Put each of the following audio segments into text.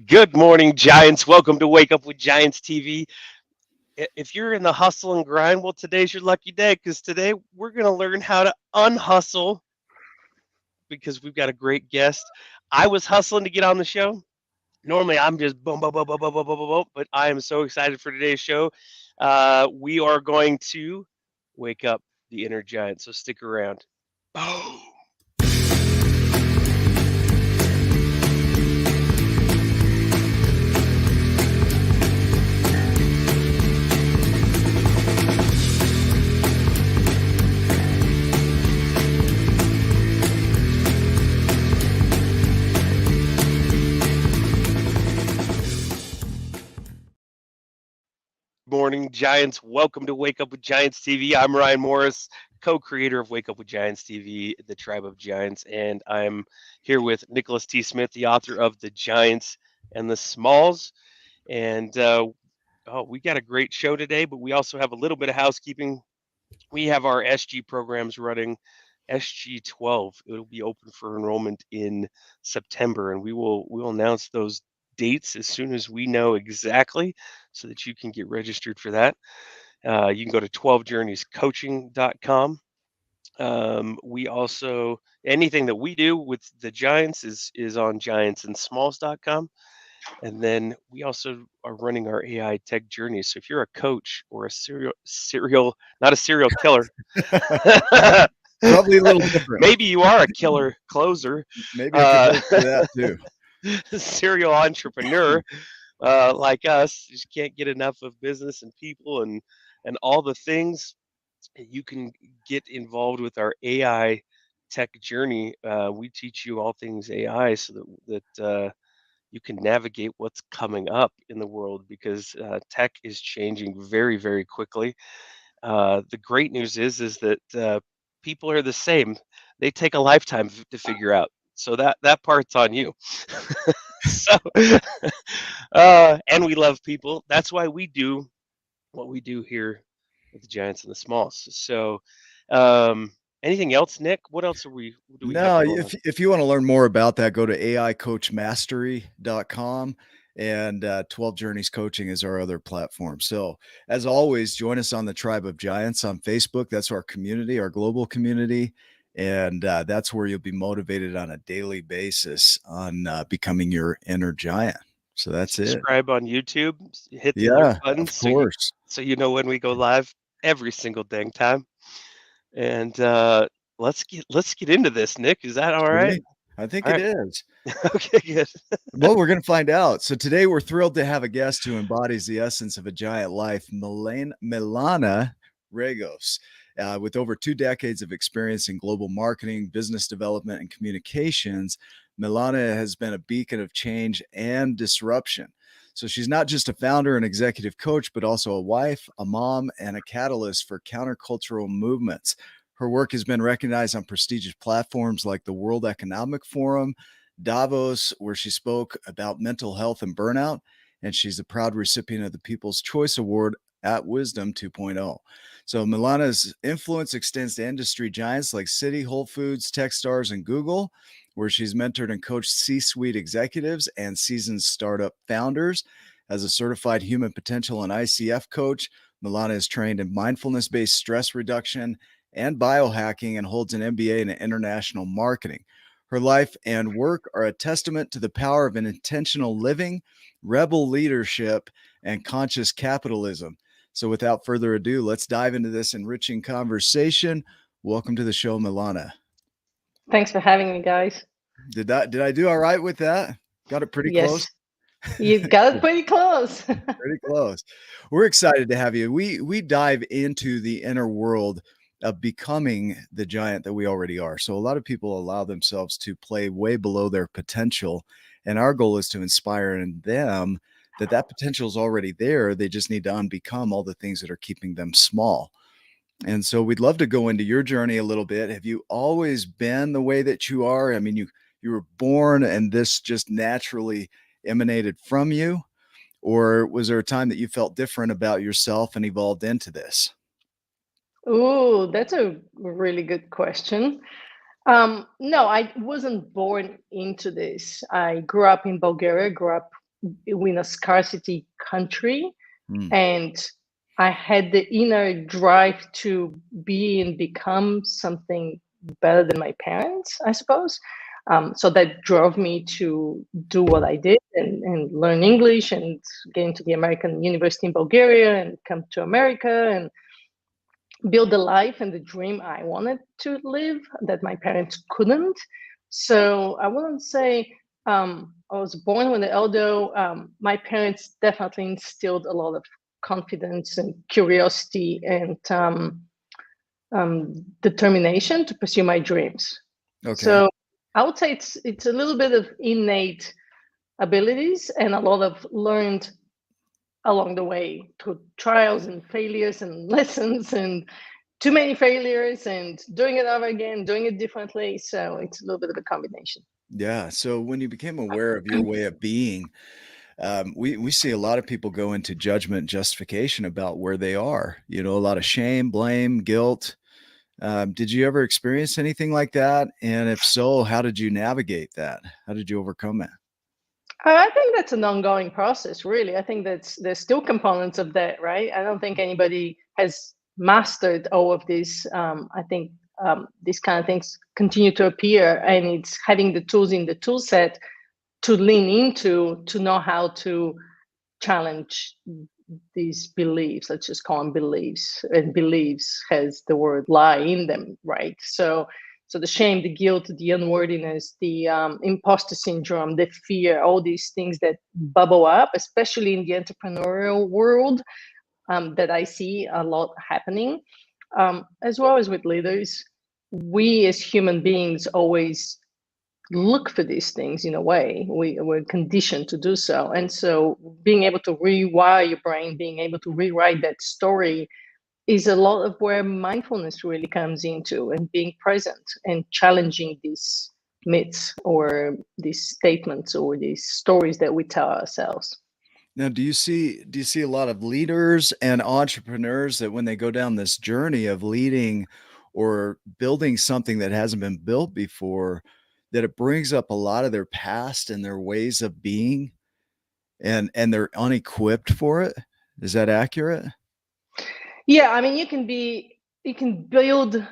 Good morning, Giants. Welcome to Wake Up with Giants TV. If you're in the hustle and grind, well, today's your lucky day because today we're going to learn how to unhustle because we've got a great guest. I was hustling to get on the show. Normally, I'm just boom, boom, boom, boom, boom, boom, boom, boom, boom, but I am so excited for today's show. We are going to wake up the inner giant, so stick around. Boom. Morning, Giants. Welcome to Wake Up with Giants TV. I'm Ryan Morris, co-creator of Wake Up with Giants TV, the Tribe of Giants, and I'm here with Nicholas T. Smith, the author of The Giants and the Smalls. And we got a great show today, but we also have a little bit of housekeeping. We have our SG programs running. SG 12. It'll be open for enrollment in September, and we'll announce those dates as soon as we know exactly so that you can get registered for that. You can go to 12journeyscoaching.com. We also anything that we do with the Giants is on giantsandsmalls.com. And then we also are running our AI tech journey. So if you're a coach or a not a serial killer, Probably a little different. maybe you are a killer closer, Maybe I could do that too. serial entrepreneur like us, just can't get enough of business and people and all the things. You can get involved with our AI tech journey. We teach you all things AI so that you can navigate what's coming up in the world because tech is changing very, very quickly. The great news is that people are the same. They take a lifetime to figure out. So that part's on you. So, and we love people. That's why we do what we do here with the Giants and the Smalls. So, anything else, Nick? What else do we have No, going on? if you want to learn more about that, go to aicoachmastery.com, and 12 Journeys Coaching is our other platform. So as always, join us on the Tribe of Giants on Facebook. That's our community, our global community. And that's where you'll be motivated on a daily basis on becoming your inner giant. So that's Subscribe on YouTube. Hit the it. alert Yeah, button of course. so you know when we go live every single dang time. And let's get into this, Nick. Is that all right? I think All it right. is. Okay, good. Well, we're going to find out. So today we're thrilled to have a guest who embodies the essence of a giant life, Milena Regos. With over 2 decades of experience in global marketing, business development, and communications, Milena has been a beacon of change and disruption. So she's not just a founder and executive coach, but also a wife, a mom, and a catalyst for countercultural movements. Her work has been recognized on prestigious platforms like the World Economic Forum, Davos, where she spoke about mental health and burnout, and she's a proud recipient of the People's Choice Award at Wisdom 2.0. So Milena's influence extends to industry giants like Citi, Whole Foods, Techstars, and Google, where she's mentored and coached C-suite executives and seasoned startup founders. As a certified human potential and ICF coach, Milena is trained in mindfulness-based stress reduction and biohacking and holds an MBA in international marketing. Her life and work are a testament to the power of an intentional living, rebel leadership, and conscious capitalism. So without further ado, let's dive into this enriching conversation. Welcome to the show, Milena. Thanks for having me, guys. Did I do all right with that? Got it pretty Yes, close? you got it pretty close. Pretty close. We're excited to have you. We dive into the inner world of becoming the giant that we already are. So a lot of people allow themselves to play way below their potential. And our goal is to inspire in them that potential is already there. They just need to unbecome all the things that are keeping them small. And so we'd love to go into your journey a little bit. Have you always been the way that you are? I mean, you were born and this just naturally emanated from you? Or was there a time that you felt different about yourself and evolved into this? Ooh, that's a really good question. No, I wasn't born into this. I grew up in Bulgaria, grew up in a scarcity country, Mm. and I had the inner drive to be and become something better than my parents, I suppose. So that drove me to do what I did and learn English and get into the American University in Bulgaria and come to America and build the life and the dream I wanted to live that my parents couldn't. So I wouldn't say I was born with it, although my parents definitely instilled a lot of confidence and curiosity and determination to pursue my dreams. Okay. So I would say it's a little bit of innate abilities and a lot of learned along the way through trials and failures and lessons and too many failures and doing it over again, doing it differently. So it's a little bit of a combination. Yeah. So when you became aware of your way of being, we see a lot of people go into judgment, justification about where they are. You know, a lot of shame, blame, guilt. Did you ever experience anything like that? And if so, how did you navigate that? How did you overcome it? I think that's an ongoing process, really. I think there's still components of that, right? I don't think anybody has mastered all of this. I think these kind of things continue to appear, and it's having the tools in the tool set to lean into to know how to challenge these beliefs. Let's just call them beliefs, and beliefs has the word lie in them, right? So the shame, the guilt, the unworthiness, the imposter syndrome, the fear, all these things that bubble up, especially in the entrepreneurial world, that I see a lot happening, as well as with leaders. We as human beings always look for these things in a way. We're conditioned to do so. And so being able to rewire your brain, being able to rewrite that story is a lot of where mindfulness really comes into, and being present and challenging these myths or these statements or these stories that we tell ourselves. Now, do you see a lot of leaders and entrepreneurs that when they go down this journey of leading or building something that hasn't been built before, that it brings up a lot of their past and their ways of being, and they're unequipped for it? Is that accurate? Yeah, I mean, you can build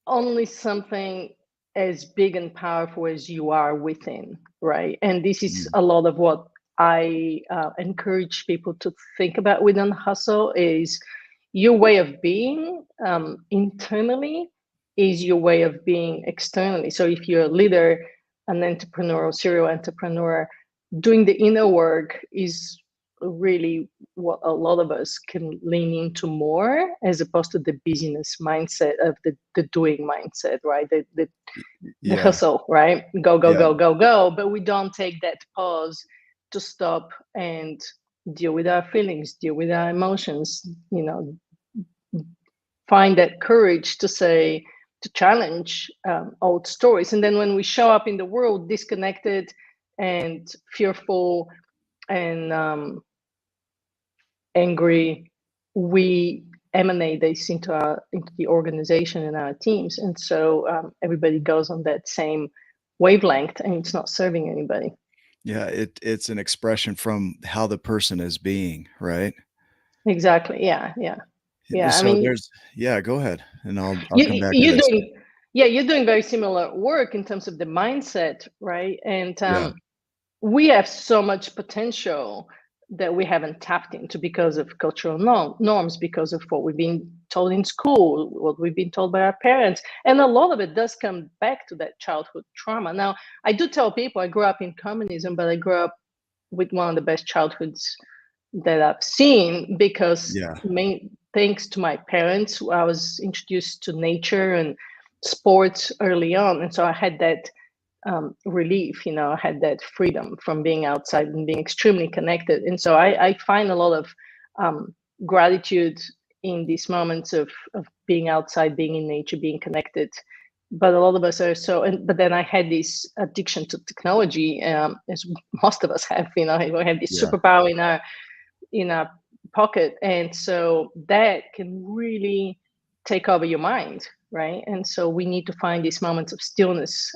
only something as big and powerful as you are within, right? And this is Mm. a lot of what I encourage people to think about with Unhustle is your way of being internally is your way of being externally. So if you're a leader, an entrepreneur, or serial entrepreneur, doing the inner work is really what a lot of us can lean into more, as opposed to the busyness mindset of the doing mindset, right? The Yeah. hustle, right? Go, go, Yeah. go, go, go. But we don't take that pause to stop and deal with our feelings, deal with our emotions, find that courage to say, to challenge old stories. And then when we show up in the world disconnected and fearful and angry, we emanate this into the organization and our teams, and so everybody goes on that same wavelength, and it's not serving anybody. Yeah, it's an expression from how the person is being, right? Exactly. Yeah. Yeah. Yeah. I So mean, there's yeah, go ahead, and I'll come you back to you're this. doing yeah, you're doing very similar work in terms of the mindset, right? And Yeah. we have so much potential that we haven't tapped into because of cultural norms, because of what we've been told in school, what we've been told by our parents. And a lot of it does come back to that childhood trauma. Now, I do tell people I grew up in communism, but I grew up with one of the best childhoods that I've seen because Yeah. thanks to my parents, I was introduced to nature and sports early on. And so I had that relief, I had that freedom from being outside and being extremely connected. And so I find a lot of gratitude in these moments of being outside, being in nature, being connected. But a lot of us are but then I had this addiction to technology, as most of us have, we have this Yeah. superpower in our pocket. And so that can really take over your mind, right? And so we need to find these moments of stillness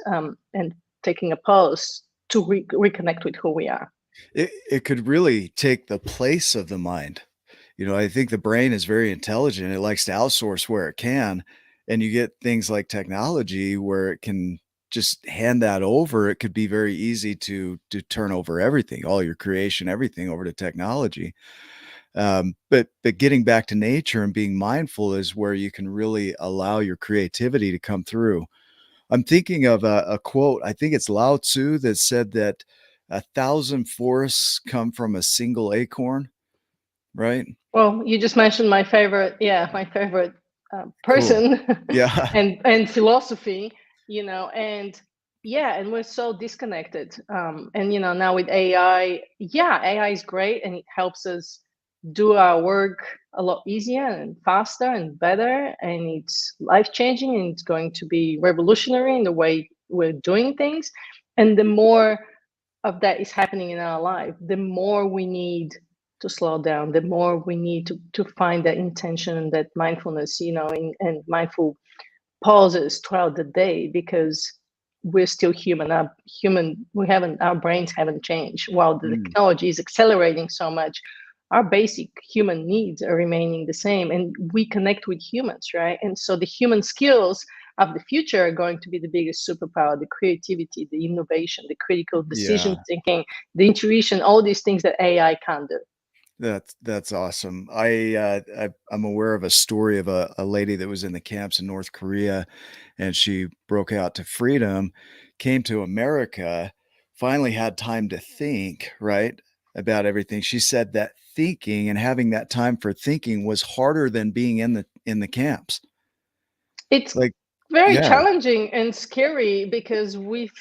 and taking a pause to reconnect with who we are. It could really take the place of the mind. I think the brain is very intelligent. It likes to outsource where it can. And you get things like technology where it can just hand that over. It could be very easy to turn over everything, all your creation, everything over to technology. But getting back to nature and being mindful is where you can really allow your creativity to come through. I'm thinking of a quote. I think it's Lao Tzu that said that 1,000 forests come from a single acorn, right? Well, you just mentioned my favorite, my favorite Cool. person Yeah. and philosophy, and yeah, and we're so disconnected. And now with AI, yeah, AI is great and it helps us do our work a lot easier and faster and better, and it's life changing and it's going to be revolutionary in the way we're doing things. And the more of that is happening in our life, the more we need to slow down, the more we need to find that intention and that mindfulness, and mindful pauses throughout the day, because we're still human. Our brains haven't changed. While the Mm, technology is accelerating so much, our basic human needs are remaining the same, and we connect with humans, right? And so the human skills of the future are going to be the biggest superpower: the creativity, the innovation, the critical decision yeah. thinking, the intuition, all these things that AI can't do. That's awesome. I'm aware of a story of a lady that was in the camps in North Korea, and she broke out to freedom, came to America, finally had time to think, right, about everything. She said that thinking and having that time for thinking was harder than being in the camps. It's Like, very yeah, challenging and scary because we've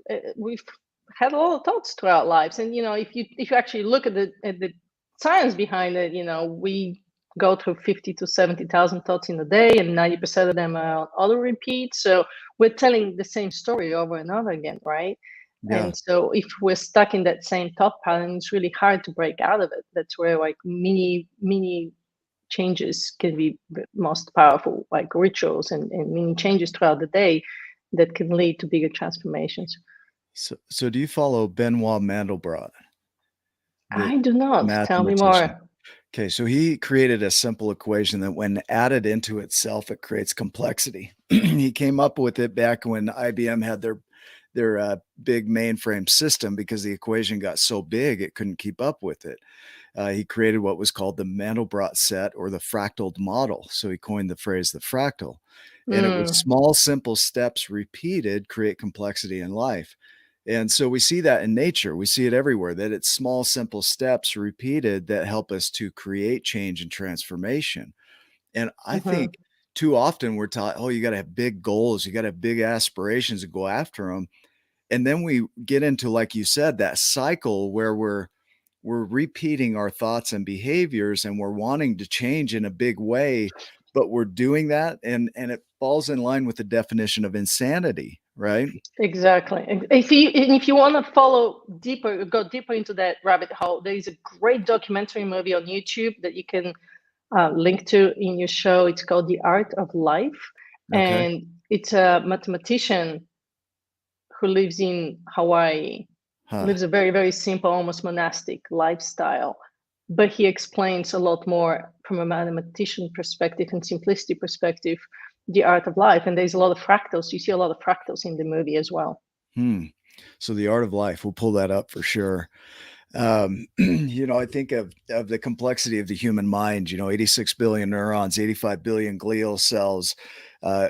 had a lot of thoughts throughout lives, and if you actually look at the science behind it, we go through 50 to 70,000 thoughts in a day, and 90% of them are auto repeat. So we're telling the same story over and over again, right? yeah. And so if we're stuck in that same thought pattern, it's really hard to break out of it. That's where like mini changes can be the most powerful, like rituals and mini changes throughout the day that can lead to bigger transformations. So do you follow Benoit Mandelbrot, the I do not. Tell me mathematician? more. Okay, so he created a simple equation that when added into itself, it creates complexity. He came up with it back when IBM had their big mainframe system because the equation got so big it couldn't keep up with it. He created what was called the Mandelbrot set or the fractaled model. So he coined the phrase the fractal. And it was Mm, small, simple steps repeated create complexity in life. And so we see that in nature. We see it everywhere, that it's small, simple steps repeated that help us to create change and transformation. And I think mhm. too often we're taught, oh, you got to have big goals, you got to have big aspirations and go after them. And then we get into, like you said, that cycle where we're repeating our thoughts and behaviors and we're wanting to change in a big way, but we're doing that and it falls in line with the definition of insanity, right? Exactly. If you want to follow deeper, go deeper into that rabbit hole, there is a great documentary movie on YouTube that you can link to in your show. It's called The Art of Life, Okay. and it's a mathematician who lives in Hawaii, Huh. lives a very, very simple, almost monastic lifestyle. But he explains a lot more from a mathematician perspective and simplicity perspective, the art of life. And there's a lot of fractals. You see a lot of fractals in the movie as well. Hmm. So the art of life, we'll pull that up for sure. I think of the complexity of the human mind, 86 billion neurons, 85 billion glial cells, uh,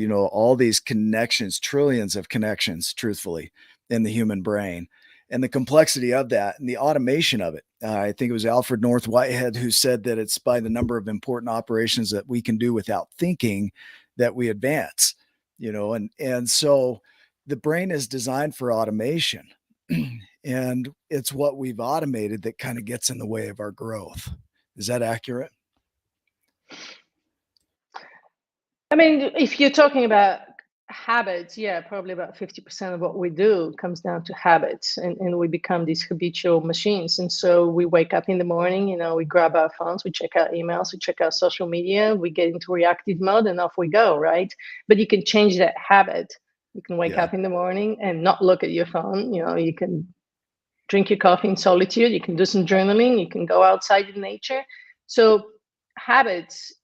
all these connections, trillions of connections, truthfully, in the human brain. And the complexity of that and the automation of it. I think it was Alfred North Whitehead who said that it's by the number of important operations that we can do without thinking that we advance, and so the brain is designed for automation. And it's what we've automated that kind of gets in the way of our growth. Is that accurate? I mean, if you're talking about habits, yeah, probably about 50% of what we do comes down to habits, and we become these habitual machines. And so we wake up in the morning, we grab our phones, we check our emails, we check our social media, we get into reactive mode, and off we go, right? But you can change that habit. You can wake Yeah. up in the morning and not look at your phone. You can drink your coffee in solitude. You can do some journaling. You can go outside in nature. So habits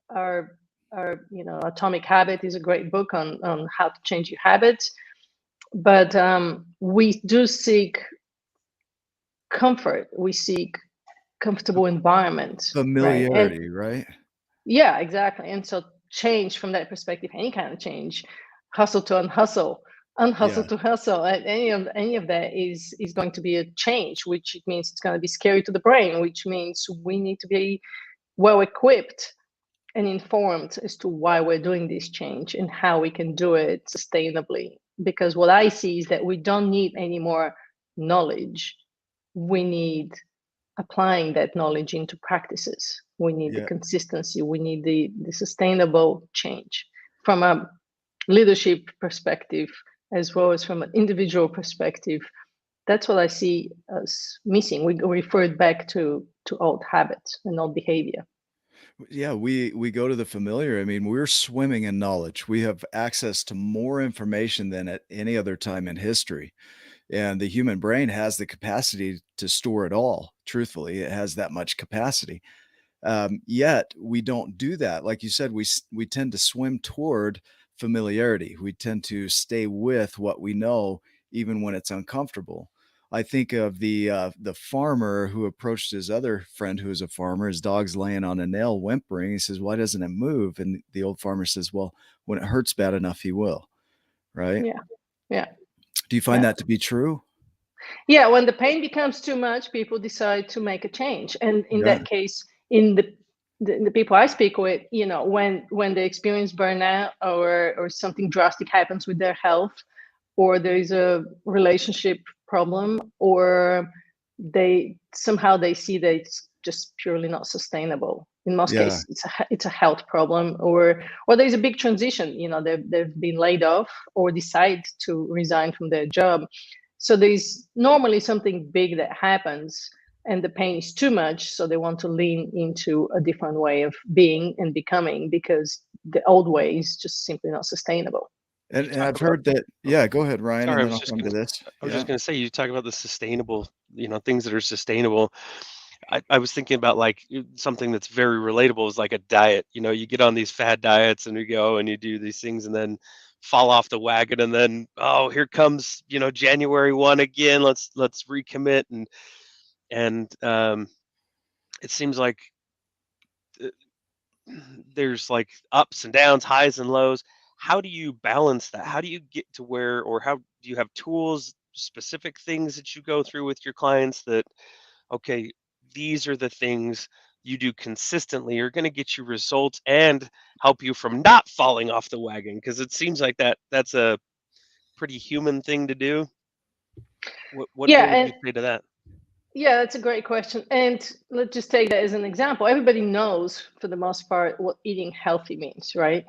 are Atomic Habit is a great book on how to change your habits. But we do seek comfort. We seek comfortable environments, right? And Familiarity, right? yeah, exactly. And so change from that perspective, any kind of change, hustle to unhustle, Yeah. unhustle to hustle, any of that is going to be a change, which it means it's going to be scary to the brain, which means we need to be well equipped and informed as to why we're doing this change and how we can do it sustainably. Because what I see is that we don't need any more knowledge. We need applying that knowledge into practices. We need the Yeah. consistency. We need the sustainable change from a leadership perspective, as well as from an individual perspective. That's what I see as missing. We referred back to old habits and old behavior. Yeah, we go to the familiar. I mean, we're swimming in knowledge. We have access to more information than at any other time in history. And the human brain has the capacity to store it all. Truthfully, it has that much capacity. Yet we don't do that. Like you said, we tend to swim toward familiarity. We tend to stay with what we know, even when it's uncomfortable. I think of the farmer who approached his other friend who is a farmer. His dog's laying on a nail, whimpering. He says, "Why doesn't it move?" And the old farmer says, "Well, when it hurts bad enough, he will." Right? Yeah, yeah, Do you find yeah. that to be true? Yeah, when the pain becomes too much, people decide to make a change. And in Yeah. that case, in the people I speak with, when they experience burnout or something drastic happens with their health, or there is a relationship problem, or they see that it's just purely not sustainable. In most Yeah. cases, it's a health problem, or there's a big transition. They've been laid off or decide to resign from their job. So there's normally something big that happens, and the pain is too much. So they want to lean into a different way of being and becoming, because the old way is just simply not sustainable. And, You and talk I've about. heard that. Oh, Yeah, go ahead, Ryan, sorry, and then I'll come to this. I was just Yeah. gonna say you talk about the sustainable, things that are sustainable. I was thinking about like something that's very relatable is like a diet. You get on these fad diets and you go and you do these things and then fall off the wagon and then here comes January 1 again. Let's recommit and it seems like uh, there's like ups and downs, highs and lows. How do you balance that? How do you get to where, or how do you have tools, specific things that you go through with your clients that, okay, these are the things you do consistently are going to get you results and help you from not falling off the wagon? Because it seems like that's a pretty human thing to do. What Yeah, would and you say to that? yeah, that's a great question. And let's just take that as an example. Everybody knows, for the most part, what eating healthy means, right?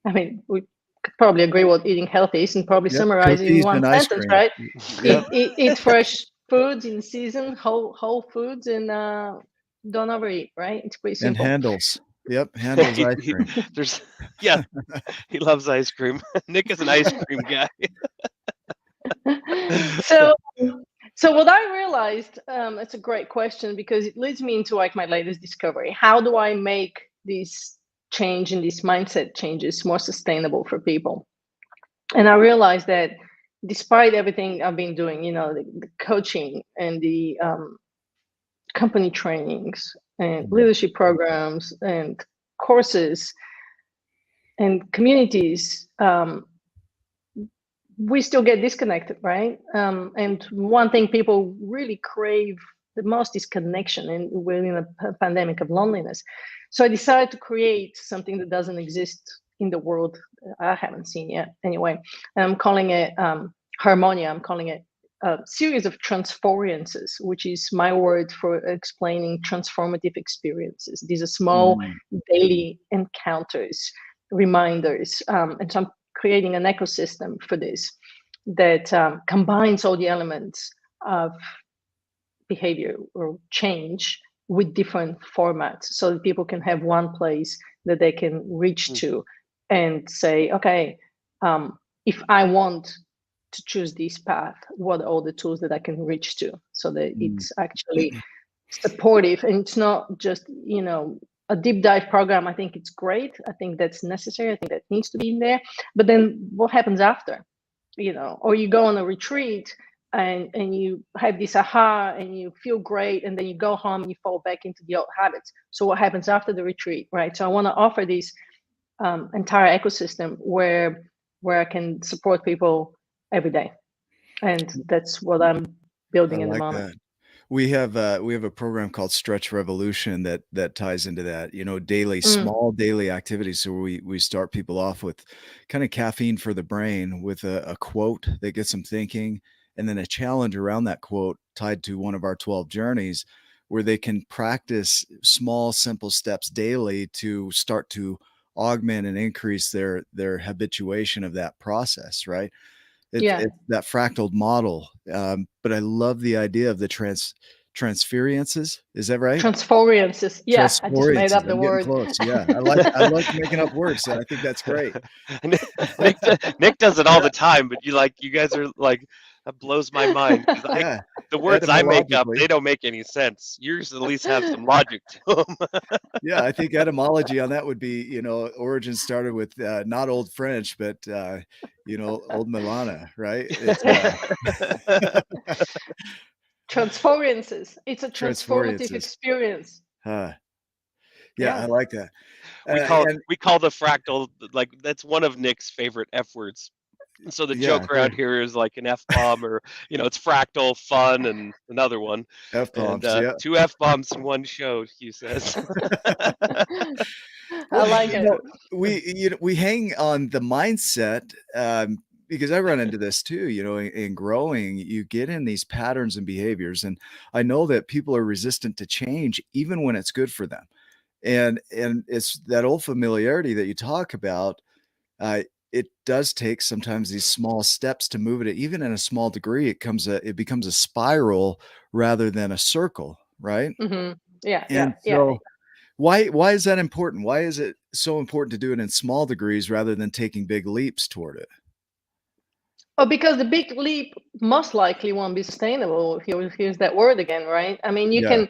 I mean, we could probably agree what eating healthy is and probably Yep. summarize it in Cookies one and ice sentence, cream. right? Yep. Eat fresh foods in season, whole foods, and don't overeat, right? It's pretty And simple. Handles. Yep. Handles ice cream. There's yeah, he loves ice cream. Nick is an ice cream guy. So so what I realized, it's a great question, because it leads me into like my latest discovery. How do I make this change and these mindset changes more sustainable for people? And I realized that despite everything I've been doing, the coaching and the company trainings and Mhm. leadership programs and courses and communities, we still get disconnected, right? And one thing people really crave the most is connection, and we're in a pandemic of loneliness. So I decided to create something that doesn't exist in the world. I haven't seen yet, anyway. And I'm calling it Harmonia. I'm calling it a series of transferiences, which is my word for explaining transformative experiences. These are small Mm. daily encounters, reminders, and so I'm creating an ecosystem for this that combines all the elements of behavior or change with different formats, so that people can have one place that they can reach Mm, to and say, okay, if I want to choose this path, what are all the tools that I can reach to, so that it's actually supportive, and it's not just, a deep dive program. I think it's great. I think that's necessary. I think that needs to be in there. But then what happens after? Or you go on a retreat and you have this aha and you feel great, and then you go home and you fall back into the old habits. So what happens after the retreat, right? So I want to offer this entire ecosystem where I can support people every day, and that's what I'm building I in the like moment. that. We have a program called Stretch Revolution that ties into that, small daily activities. So we start people off with kind of caffeine for the brain with a quote that gets them thinking, and then a challenge around that quote tied to one of our 12 journeys, where they can practice small, simple steps daily to start to augment and increase their habituation of that process, right? It's that fractal model. But I love the idea of the transferences. Is that right? Transferiences. Yeah, I just made Transferiences. up the I'm getting word. close. Yeah. I like making up words. So I think that's great. Nick does it all the time, but you guys are like, that blows my mind, because Yeah. the words I make up, Etymologically. they don't make any sense. Yours at least have some logic to them. Yeah, I think etymology on that would be, origin started with not old French, but old Milana, right? It's Transferiences. It's a transformative transferiences. experience. Yeah, Yeah. I like that. we call And we call the fractal, like, that's one of Nick's favorite F words. So the yeah, joke around here is like an F bomb, or it's fractal, fun, and another one. F And bombs. Yeah. 2 F bombs in one show, Hugh says. I Well, like it. we hang on the mindset, because I run into this too. In growing, you get in these patterns and behaviors, and I know that people are resistant to change, even when it's good for them. And it's that old familiarity that you talk about. It does take sometimes these small steps to move it. Even in a small degree, it becomes a spiral rather than a circle, right? Yeah, And so why is that important? Why is it so important to do it in small degrees rather than taking big leaps toward it? Oh, because the big leap most likely won't be sustainable. Here's that word again, right? I mean, you Yeah. can,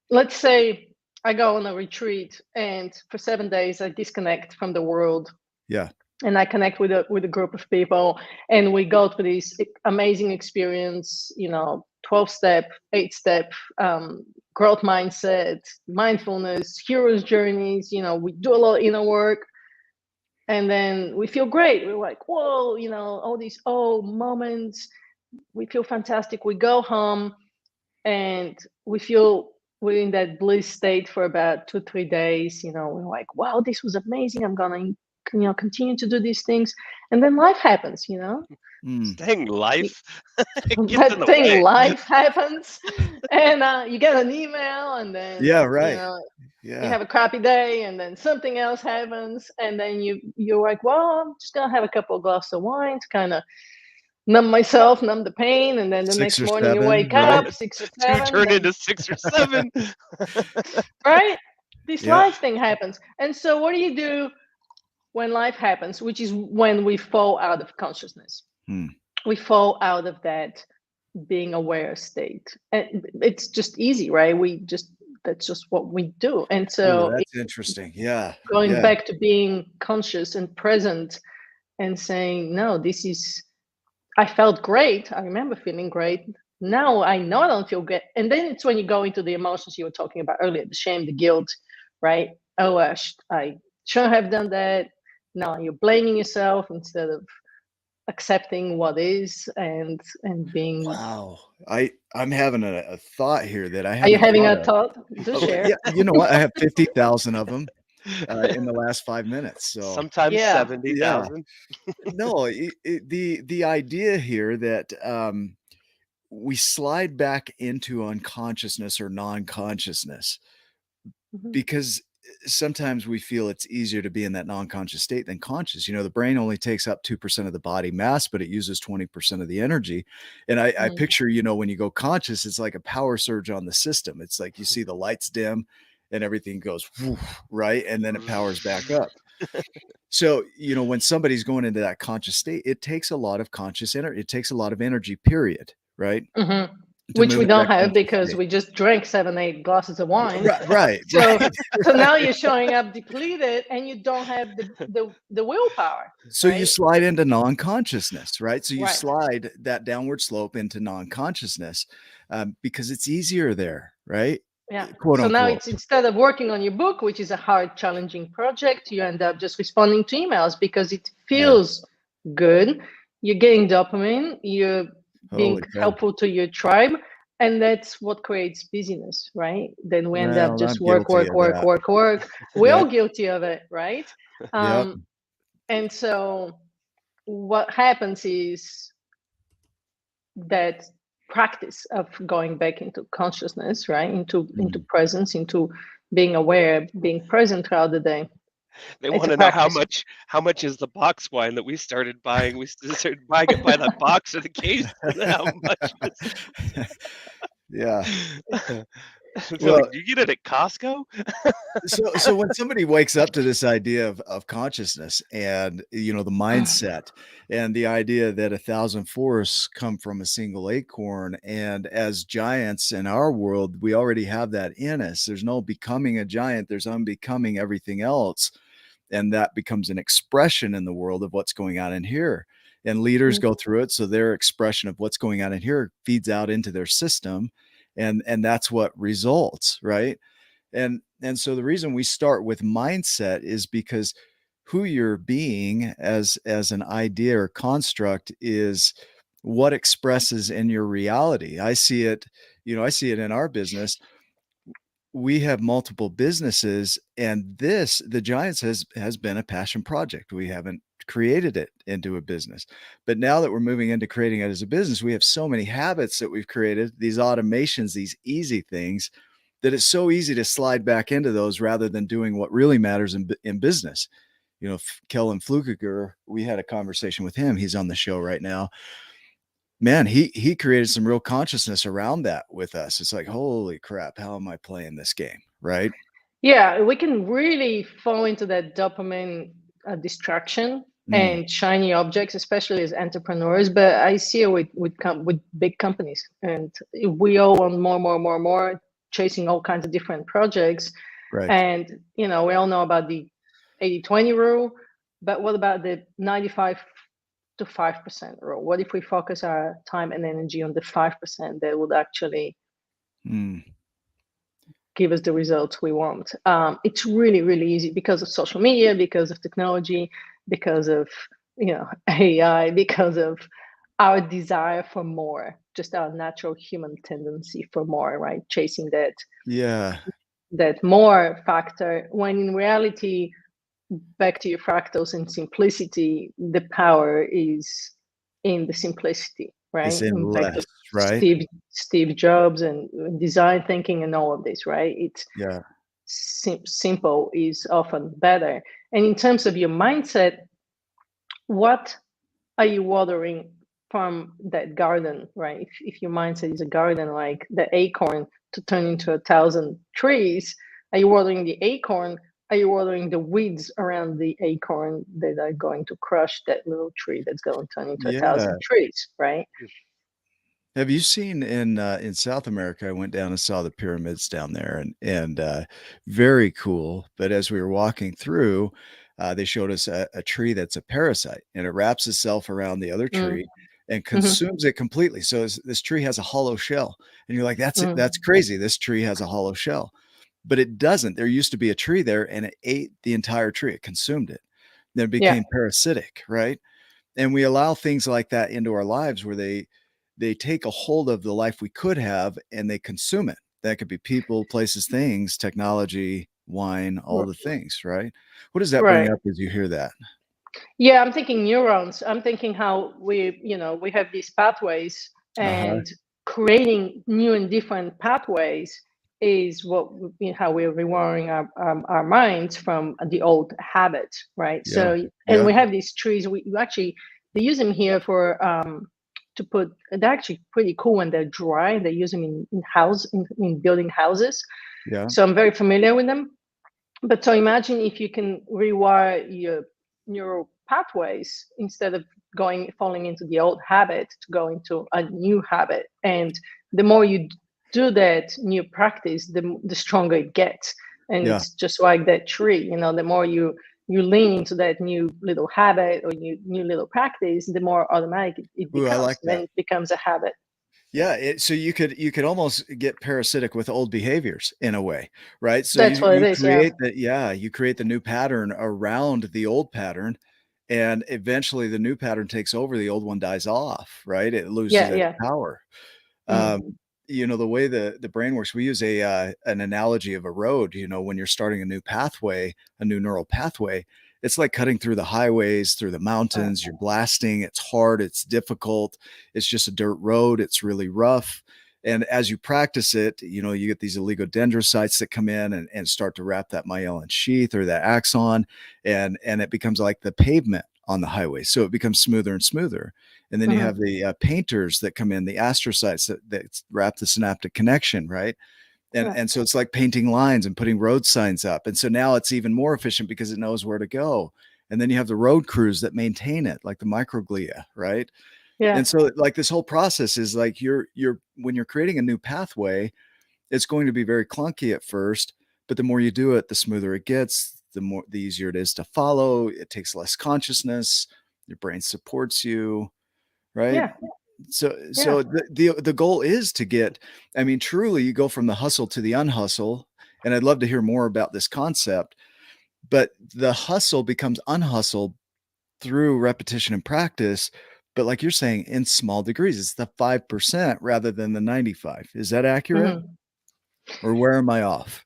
let's say I go on a retreat and for 7 days I disconnect from the world. Yeah. And I connect with a group of people, and we go through this amazing experience, 12-step, 8-step growth mindset, mindfulness, hero's journeys. We do a lot of inner work, and then we feel great. We're like, whoa, all these moments. We feel fantastic. We go home, and we're in that bliss state for about 2-3 days. We're like, wow, this was amazing. I'm gonna continue to do these things, and then life happens. Dang, life. Gets in That the thing, way. life happens, and you get an email, and then Yeah. Right. you have a crappy day, and then something else happens, and then you're like, well, I'm just gonna have a couple of glasses of wine to kind of numb the pain, and then the 6 next or morning you 7, wake right? up 6 or 2 7, turn then into 6 or 7. right, this Yeah. life thing happens. And so what do you do when life happens, which is when we fall out of consciousness? We fall out of that being aware state, and it's just easy, right? That's just what we do. And Oh, so that's interesting. Yeah. going Yeah. back to being conscious and present and saying, no, I felt great. I remember feeling great. Now I know I don't feel good. And then it's when you go into the emotions you were talking about earlier, the shame, the guilt, right? Oh, I shouldn't have done that. Now you're blaming yourself instead of accepting what is, and being. Wow. I'm having a thought here that I Are you haven't having thought a of. thought? Do Okay. share. Yeah. You know what? I have 50,000 of them in the last 5 minutes. So Sometimes Yeah. 70,000. no, the idea here that we slide back into unconsciousness or non-consciousness because sometimes we feel it's easier to be in that non-conscious state than conscious. The brain only takes up 2% of the body mass, but it uses 20% of the energy. And I picture, when you go conscious, it's like a power surge on the system. It's like you see the lights dim and everything goes woof, right, and then it powers back up. So, when somebody's going into that conscious state, it takes a lot of conscious energy. It takes a lot of energy, period, right? Mhm. To Which move we into don't that have conscious because state. we just drank 7, 8 glasses of wine. Right, right, So, right, so right. now you're showing up depleted, and you don't have the willpower, So you right? slide into non-consciousness, right? So you Right. slide that downward slope into non-consciousness because it's easier there, right? Yeah. Quote So now unquote. it's, instead of working on your book, which is a hard, challenging project, you end up just responding to emails because it Yeah. feels good. You're getting dopamine. You're being Holy cow. helpful to your tribe. And that's what creates busyness, right? Then we end up Well, I'm just work, guilty work, of work, that. work, work. We're all Yep. guilty of it, right? Yep. And so what happens is that practice of going back into consciousness, right, into presence, into being aware, being present throughout the day. They It's want a to know practice. how much is the box wine that we started buying. We started buying it by the box or the case, and how much is Yeah. it? They're Well, like, do you get it at Costco? so when somebody wakes up to this idea of consciousness and the mindset and the idea that 1,000 forests come from a single acorn, and as giants in our world, we already have that in us. There's no becoming a giant, there's unbecoming everything else, and that becomes an expression in the world of what's going on in here. And leaders go through it, so their expression of what's going on in here feeds out into their system, and that's what results, right? And so the reason we start with mindset is because who you're being as an idea or construct is what expresses in your reality. I see it, I see it in our business. We have multiple businesses, and the Giants has been a passion project. We haven't created it into a business, but now that we're moving into creating it as a business, we have so many habits that we've created, these automations, these easy things, that it's so easy to slide back into those rather than doing what really matters in business. Kellen Flukiger, we had a conversation with him. He's on the show right now. Man, he created some real consciousness around that with us. It's like, holy crap, how am I playing this game? Right. Yeah, we can really fall into that dopamine distraction and shiny objects, especially as entrepreneurs. But I see it with big companies, and we all want more, more, more, more, chasing all kinds of different projects. Right. And we all know about the 80-20 rule, but what about the 95 to 5% rule? What if we focus our time and energy on the 5% that would actually give us the results we want? It's really, really easy because of social media, because of technology, because of AI, because of our desire for more, just our natural human tendency for more, right? Chasing that more factor, when in reality, back to your fractals and simplicity, the power is in the simplicity, It's right? in And back to less, right? Steve Jobs and design thinking and all of this, right? It's Yeah. simple is often better. And in terms of your mindset, what are you watering from that garden, right? If your mindset is a garden, like the acorn to turn into 1,000 trees, are you watering the acorn? Are you watering the weeds around the acorn that are going to crush that little tree that's going to turn into 1,000 Yeah. trees, right? Have you seen in South America? I went down and saw the pyramids down there, and very cool. But as we were walking through, they showed us a tree that's a parasite, and it wraps itself around the other Mm. tree and Mhm. consumes it completely. So this tree has a hollow shell, and you're like, that's it. Mm. That's crazy. This tree has a hollow shell, but it doesn't. There used to be a tree there, and it ate the entire tree. It consumed it. Then it Yeah. became parasitic, right? And we allow things like that into our lives where they take a hold of the life we could have and they consume it. That could be people, places, things, technology, wine, all the things, right? What does that bring Right. up as you hear that? Yeah, I'm thinking neurons. I'm thinking how we have these pathways, Uh-huh. and creating new and different pathways is how we're rewiring our minds from the old habits, right? Yeah. So, and Yeah. we have these trees. We actually, they use them here for to put. They're actually pretty cool when they're dry. They use them in building houses. Yeah. So I'm very familiar with them. But so imagine if you can rewire your neural pathways instead of falling into the old habit to go into a new habit. And the more you do that new practice, the stronger it gets. And Yeah. it's just like that tree, you know, the more you lean into that new little habit or new little practice, the more automatic it Ooh, I becomes. like Then that. it becomes a habit. Yeah, so you could almost get parasitic with old behaviors in a way, right? So That's what it you is. Yeah. create that, yeah, you create the new pattern around the old pattern, and eventually the new pattern takes over, the old one dies off, right? It loses Yeah. its Yeah. power. Mhm. The way the brain works, we use an analogy of a road. When you're starting a new pathway, a new neural pathway, it's like cutting through the highways, through the Right. mountains. You're blasting. It's hard. It's difficult. It's just a dirt road. It's really rough. And as you practice it, you get these oligodendrocytes that come in and start to wrap that myelin sheath or that axon, and it becomes like the pavement on the highway. So it becomes smoother and smoother. And then you have the painters that come in, the astrocytes that wrap the synaptic connection, right? And so it's like painting lines and putting road signs up. And so now it's even more efficient because it knows where to go. And then you have the road crews that maintain it, like the microglia, right? Yeah. And so like this whole process is like when you're creating a new pathway, it's going to be very clunky at first, but the more you do it, the smoother it gets, the easier it is to follow. It takes less consciousness. Your brain supports you, right? Yeah. So the goal is to get, I mean, truly you go from the hustle to the unhustle. And I'd love to hear more about this concept, but the hustle becomes unhustle through repetition and practice. But like you're saying, in small degrees, it's the 5% rather than the 95. Is that accurate? Mhm. Or where am I off?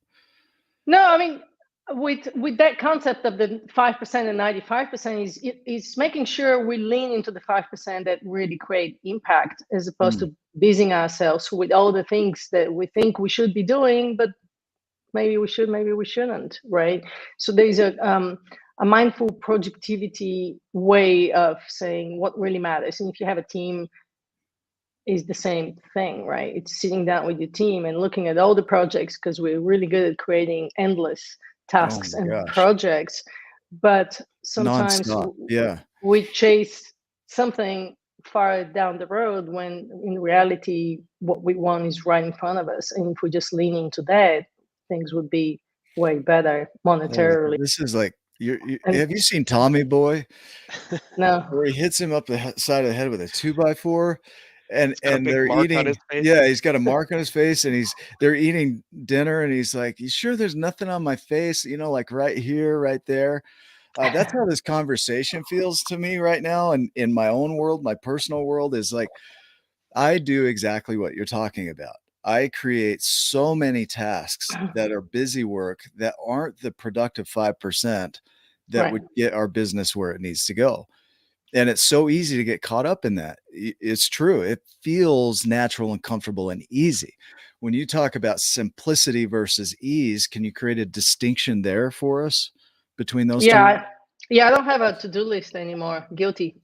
No, I mean, with that concept of the 5% and 95% is making sure we lean into the 5% that really create impact, as opposed to busying ourselves with all the things that we think we should be doing, but maybe we should, maybe we shouldn't, right? So there's a mindful productivity way of saying what really matters. And if you have a team, is the same thing, right? It's sitting down with your team and looking at all the projects, because we're really good at creating endless Oh tasks my and gosh. projects. But sometimes Nonstop. Yeah. we chase something far down the road when in reality, what we want is right in front of us. And if we just lean into that, things would be way better Holy, monetarily. this is like, And have you seen Tommy Boy? no, Where he hits him up the side of the head with a 2x4, and He's got a big they're mark on eating. his face. Yeah, he's got a mark on his face, and they're eating dinner, and he's like, "You sure there's nothing on my face? Like right here, right there." That's how this conversation feels to me right now, and in my own world, my personal world is like I do exactly what you're talking about. I create so many tasks that are busy work that aren't the productive 5% that right. would get our business where it needs to go. And it's so easy to get caught up in that. It's true. It feels natural and comfortable and easy. When you talk about simplicity versus ease, can you create a distinction there for us between those Yeah, two? I don't have a to-do list anymore. Guilty.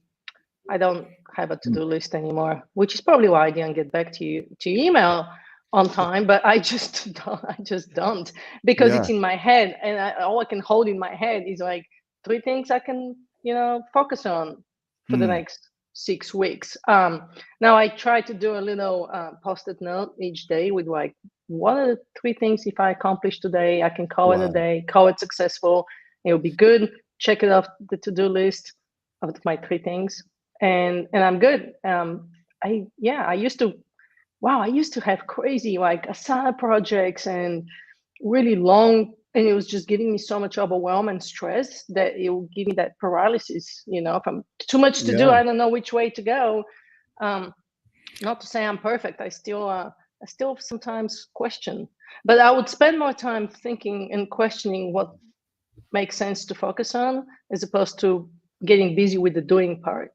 I don't have a to-do list anymore, which is probably why I didn't get back to you to email on time. But I just don't, because Yeah. it's in my head, and all I can hold in my head is like three things I can focus on for the Hmm. next 6 weeks. Now I try to do a little post-it note each day with like, what are the three things if I accomplish today, I can call it a Wow. day, call it successful. It'll be good. Check it off the to-do list of my three things, and I'm good. I used to, wow, I used to have crazy like Asana projects and really long, and it was just giving me so much overwhelm and stress that it would give me that paralysis. If I'm too much to do, Yeah. I don't know which way to go. Um, Not to say I'm perfect. I still sometimes question, but I would spend more time thinking and questioning what makes sense to focus on, as opposed to getting busy with the doing part.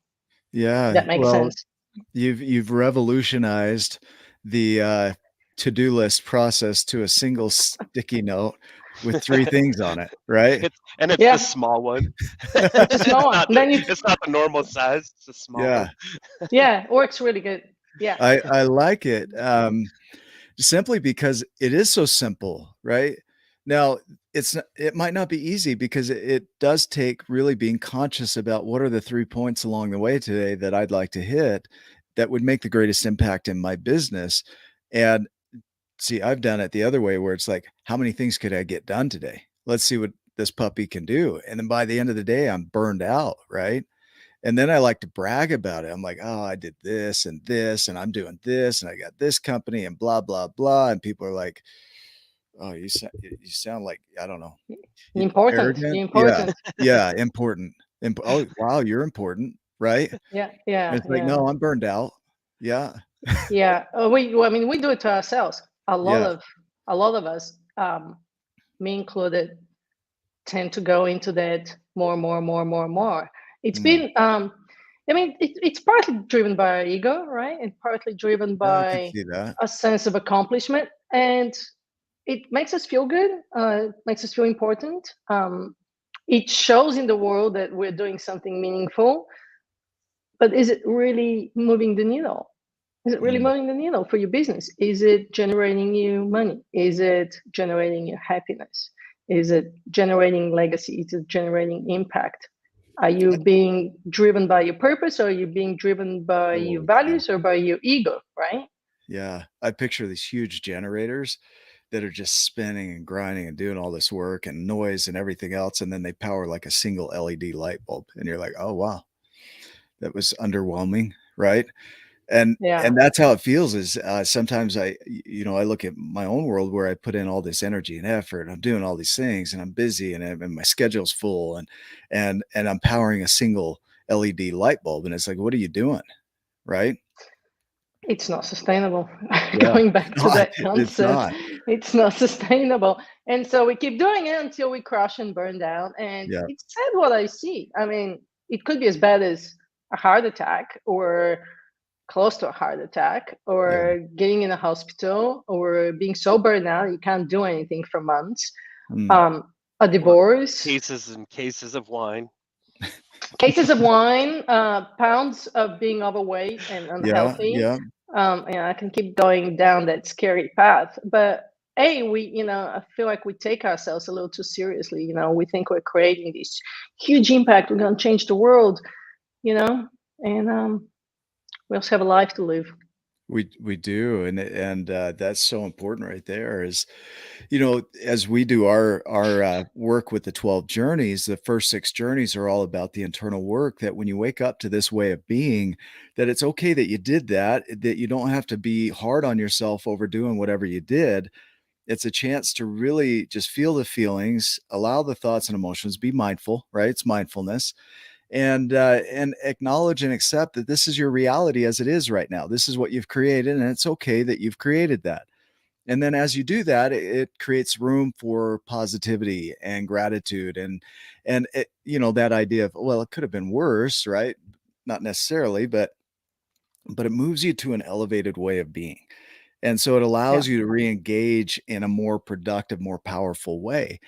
Yeah. That makes Well, sense. you've revolutionized the to-do list process to a single sticky note with three things on it, right? It's the Yeah, small one. it's a small one. Then you, It's not the normal size. It's a small Yeah. one. yeah, it works really good. Yeah, I like it. Simply because it is so simple, right? Now, it might not be easy because it does take really being conscious about what are the 3 points along the way today that I'd like to hit that would make the greatest impact in my business. And see, I've done it the other way where it's like, how many things could I get done today? Let's see what this puppy can do. And then by the end of the day, I'm burned out, right? And then I like to brag about it. I'm like, oh, I did this, and I'm doing this, and I got this company, and blah, blah, blah. And people are like, oh, you sound like, I don't know, Important, arrogant. Yeah. important. Yeah. Important. Oh, wow. You're important. Right. And Yeah, yeah, it's like, yeah, no, I'm burned out. Yeah. yeah. I mean, we do it to ourselves. Yeah. A lot of us, me included, tend to go into that more, more, more, more, more. It's Mm. been, I mean, it's partly driven by our ego, right, and partly driven Yeah, I could by see that. a sense of accomplishment, and it makes us feel good. Makes us feel important. It shows in the world that we're doing something meaningful. But is it really moving the needle? Is it really Mm. moving the needle for your business? Is it generating you money? Is it generating you happiness? Is it generating legacy? Is it generating impact? Are you being driven by your purpose, or are you being driven by your Oh, yeah. values or by your ego, right? Yeah. I picture these huge generators that are just spinning and grinding and doing all this work and noise and everything else. And then they power like a single LED light bulb. And you're like, oh, wow, that was underwhelming. Right. And Yeah. that's how it feels is sometimes I look at my own world where I put in all this energy and effort. I'm doing all these things and I'm busy and my schedule's full and I'm powering a single LED light bulb. And it's like, what are you doing? Right. It's not sustainable. Yeah. Going back to Not, that it's concept, not. it's not sustainable. And so we keep doing it until we crash and burn down. And Yeah. it's sad what I see. I mean, it could be as bad as a heart attack, or close to a heart attack, Yeah. or getting in a hospital, or being so burned out you can't do anything for months. Mm. A Or divorce, cases and cases of wine. cases of wine, pounds of being overweight and Yeah. unhealthy. Yeah. And I can keep going down that scary path. But I feel like we take ourselves a little too seriously. We think we're creating this huge impact. We're going to change the world. You know, and we also have a life to live. We do, and that's so important right there. Is as we do our work with the 12 journeys, the first 6 journeys are all about the internal work. That when you wake up to this way of being, that it's okay that you did that. That you don't have to be hard on yourself over doing whatever you did. It's a chance to really just feel the feelings, allow the thoughts and emotions, be mindful. Right? It's mindfulness and acknowledge and accept that this is your reality as it is right now. This is what you've created, and it's okay that you've created that. And then as you do that, it creates room for positivity and gratitude and that idea of, well, it could have been worse, right? Not necessarily, but it moves you to an elevated way of being. And so it Yeah. allows you to re-engage in a more productive, more powerful way.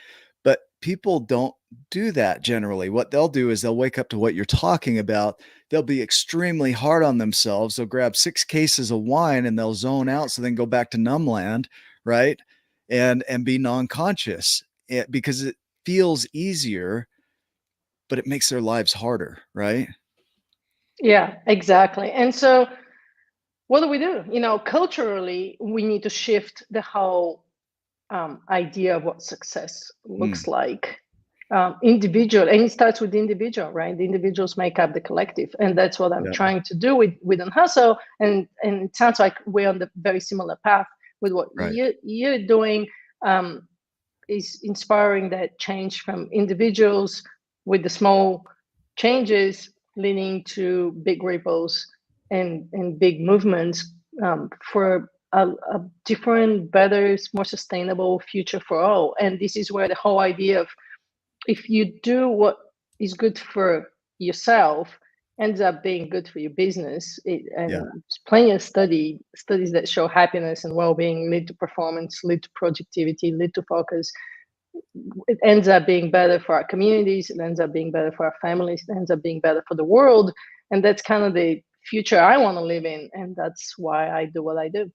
But people don't do that generally. What they'll do is they'll wake up to what you're talking about. They'll be extremely hard on themselves. They'll grab 6 cases of wine and they'll zone out, so then go back to numb land, right? And be non-conscious because it feels easier, but it makes their lives harder, right? Yeah, exactly. And so what do we do? Culturally, we need to shift the whole idea of what success Mm, looks like. Individual, and it starts with the individual, right? The individuals make up the collective, and that's what I'm yeah, trying to do with Unhustle. And it sounds like we're on the very similar path with what right. you're doing. Is inspiring that change from individuals with the small changes leading to big ripples and big movements, for a different, better, more sustainable future for all. And this is where the whole idea of, if you do what is good for yourself, ends up being good for your business. And Yeah. there's plenty of studies that show happiness and well-being lead to performance, lead to productivity, lead to focus. It ends up being better for our communities, it ends up being better for our families, it ends up being better for the world. And that's kind of the future I want to live in, and that's why I do what I do.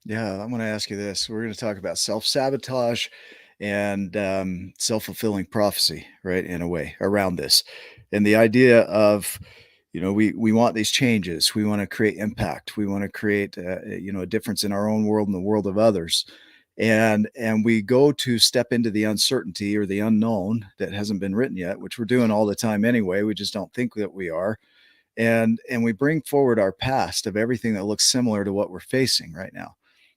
Yeah, I'm going to ask you this. We're going to talk about self-sabotage and self-fulfilling prophecy, right, in a way around this. And the idea of, we want these changes. We want to create impact. We want to create, a difference in our own world and the world of others. And we go to step into the uncertainty or the unknown that hasn't been written yet, which we're doing all the time anyway. We just don't think that we are. And we bring forward our past of everything that looks similar to what we're facing right now.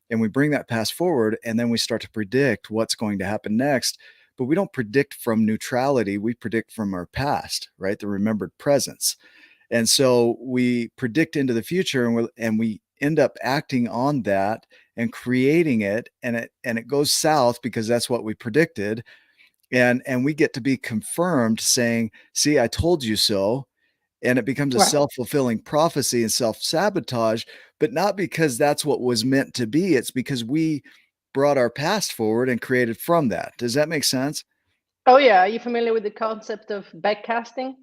And we bring that past forward, and then we start to predict what's going to happen next. But we don't predict from neutrality. We predict from our past, right? The remembered presence. And so we predict into the future, and we end up acting on that and creating it, and it goes south because that's what we predicted. And we get to be confirmed saying, see, I told you so. And it becomes a Right. self-fulfilling prophecy and self-sabotage, but not because that's what was meant to be. It's because we brought our past forward and created from that. Does that make sense? Oh yeah, are you familiar with the concept of backcasting?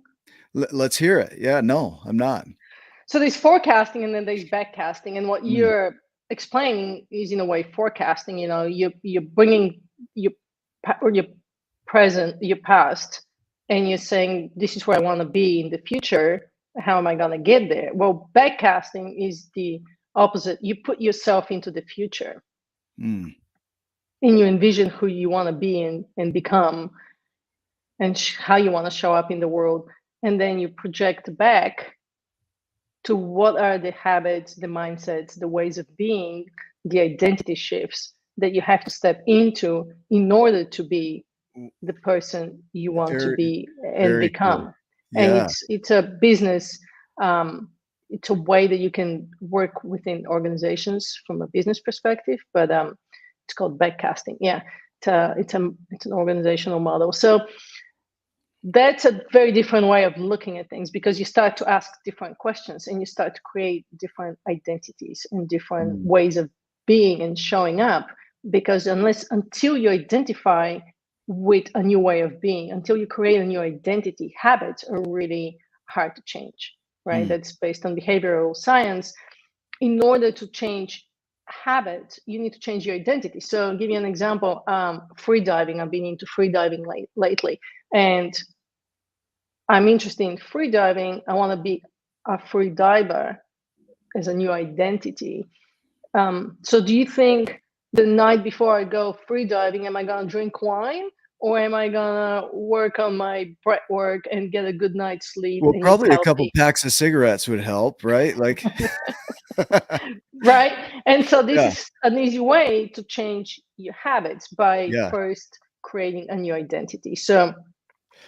Let's hear it. Yeah, no, I'm not. So there's forecasting and then there's backcasting, and what Mm, you're explaining is in a way forecasting. You're bringing your or your present, your past, and you're saying this is where I want to be in the future. How am I going to get there? Well, backcasting is the opposite. You put yourself into the future, mm, and you envision who you want to be and become, and how you want to show up in the world, and then you project back to what are the habits, the mindsets, the ways of being, the identity shifts that you have to step into in order to be the person you want to very, be and very cool. become. And Yeah. it's a business. It's a way that you can work within organizations from a business perspective, but it's called backcasting. Yeah, it's an organizational model. So that's a very different way of looking at things, because you start to ask different questions and you start to create different identities and different Mm, ways of being and showing up. Because until you identify with a new way of being, until you create a new identity, habits are really hard to change, right? mm. That's based on behavioral science. In order to change habits, you need to change your identity. So I'll give you an example. Free diving. I've been into free diving lately, and I'm interested in free diving. I want to be a free diver as a new identity. So do you think the night before I go free diving, am I going to drink wine, or am I going to work on my breath work and get a good night's sleep Well, and eat probably a couple healthy? packs of cigarettes would help, right? Like, Right. And so this yeah, is an easy way to change your habits by yeah. first creating a new identity. So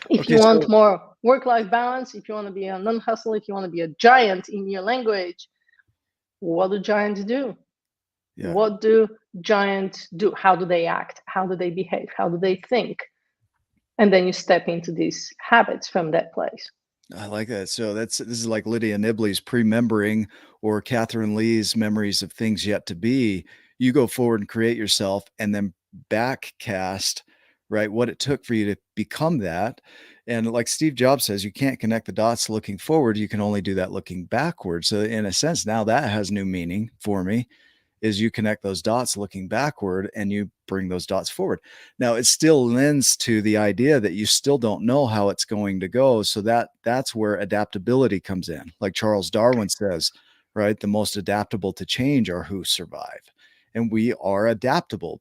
if Okay, you want so more work-life balance, if you want to be a non-hustle, if you want to be a giant in your language, what do giants do? yeah. What do giants do? How do they act? How do they behave? How do they think? And then you step into these habits from that place. I like that. So this is like Lydia Nibley's Premembering, or Catherine Lee's Memories of Things Yet to Be. You go forward and create yourself, and then backcast, right, what it took for you to become that. And like Steve Jobs says, you can't connect the dots looking forward. You can only do that looking backward. So in a sense, now that has new meaning for me, is you connect those dots looking backward and you bring those dots forward. Now it still lends to the idea that you still don't know how it's going to go. So that's where adaptability comes in. Like Charles Darwin says, right? The most adaptable to change are who survive. And we are adaptable.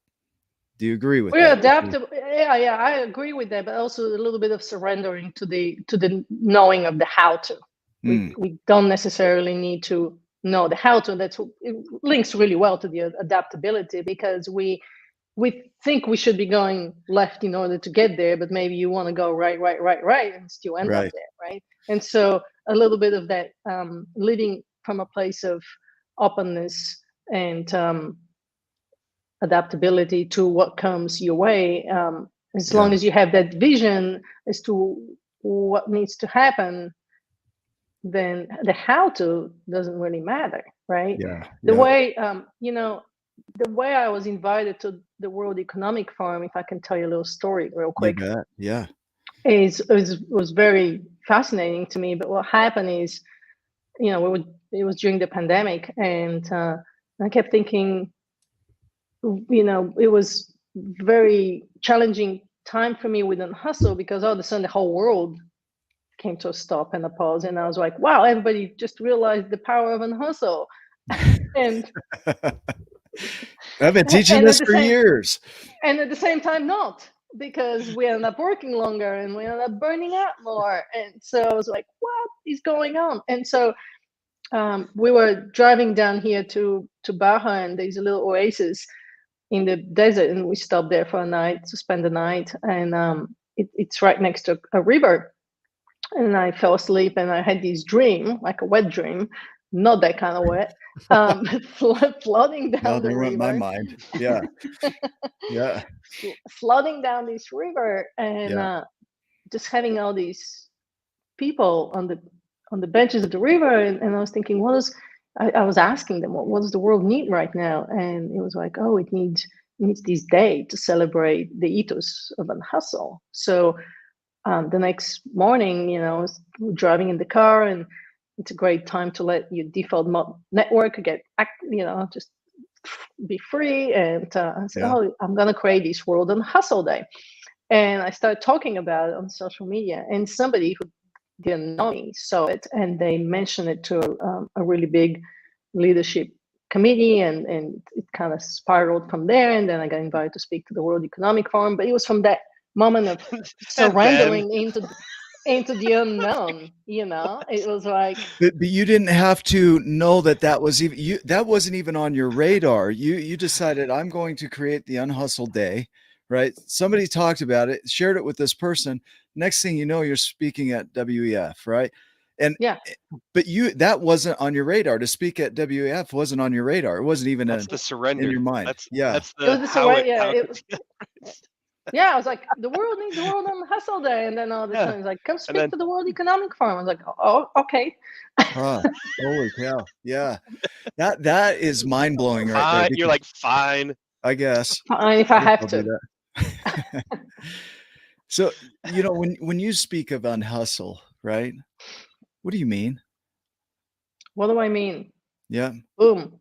Do you agree with We're that? adaptable. Yeah, yeah, I agree with that, but also a little bit of surrendering to the knowing of the how to. Mm, We don't necessarily need to know the how to. It links really well to the adaptability, because we think we should be going left in order to get there, but maybe you want to go right, right, right, right, and still end up right. there, right? And so a little bit of that, living from a place of openness and adaptability to what comes your way. As Yeah. long as you have that vision as to what needs to happen, then the how to doesn't really matter, right? Yeah. The Yeah. way, the way I was invited to the World Economic Forum, if I can tell you a little story real You quick, bet. Yeah. was very fascinating to me. But what happened is, it was during the pandemic, and I kept thinking, it was very challenging time for me with Unhustle, because all of a sudden the whole world came to a stop and a pause, and I was like, wow, everybody just realized the power of Unhustle. and I've been teaching and this for years. And at the same time, not, because we ended up working longer and we ended up burning out more. And so I was like, what is going on? And so we were driving down here to Baja, and there's a little oasis in the desert, and we stopped there for a night to spend the night. And it's right next to a river. And I fell asleep, and I had this dream, like a wet dream, not that kind of wet, flooding down the there went my river. mind. Yeah. Yeah. Flooding down this river, and just having all these people on the benches of the river, and I was thinking, I was asking them, what does the world need right now? And it was like, oh, it needs this day to celebrate the ethos of Unhustle. So the next morning, we're driving in the car, and it's a great time to let your default network just be free. And I said, oh, I'm going to create this World Unhustle Day. And I started talking about it on social media, and somebody who didn't know me saw it, and they mentioned it to a really big leadership committee, and it kind of spiraled from there. And then I got invited to speak to the World Economic Forum, but it was from that moment of surrendering into the unknown. It was like, but you didn't have to know that was even that wasn't even on your radar. You decided, I'm going to create the Unhustle Day, right? Somebody talked about it, shared it with this person. Next thing you know, you're speaking at WEF, right? And yeah, but that wasn't on your radar. To speak at WEF wasn't on your radar. It wasn't even the surrender in your mind. That's it was the surrender. Yeah, I was like, the world needs the World Unhustle Day. And then all of a sudden, it's like, come speak to the World Economic Forum. I was like, oh, okay. Holy cow. Yeah. That is mind blowing right there. You're like, fine. I guess. Fine, if I have to. So, when you speak of Unhustle, right? What do you mean? What do I mean? Yeah. Boom.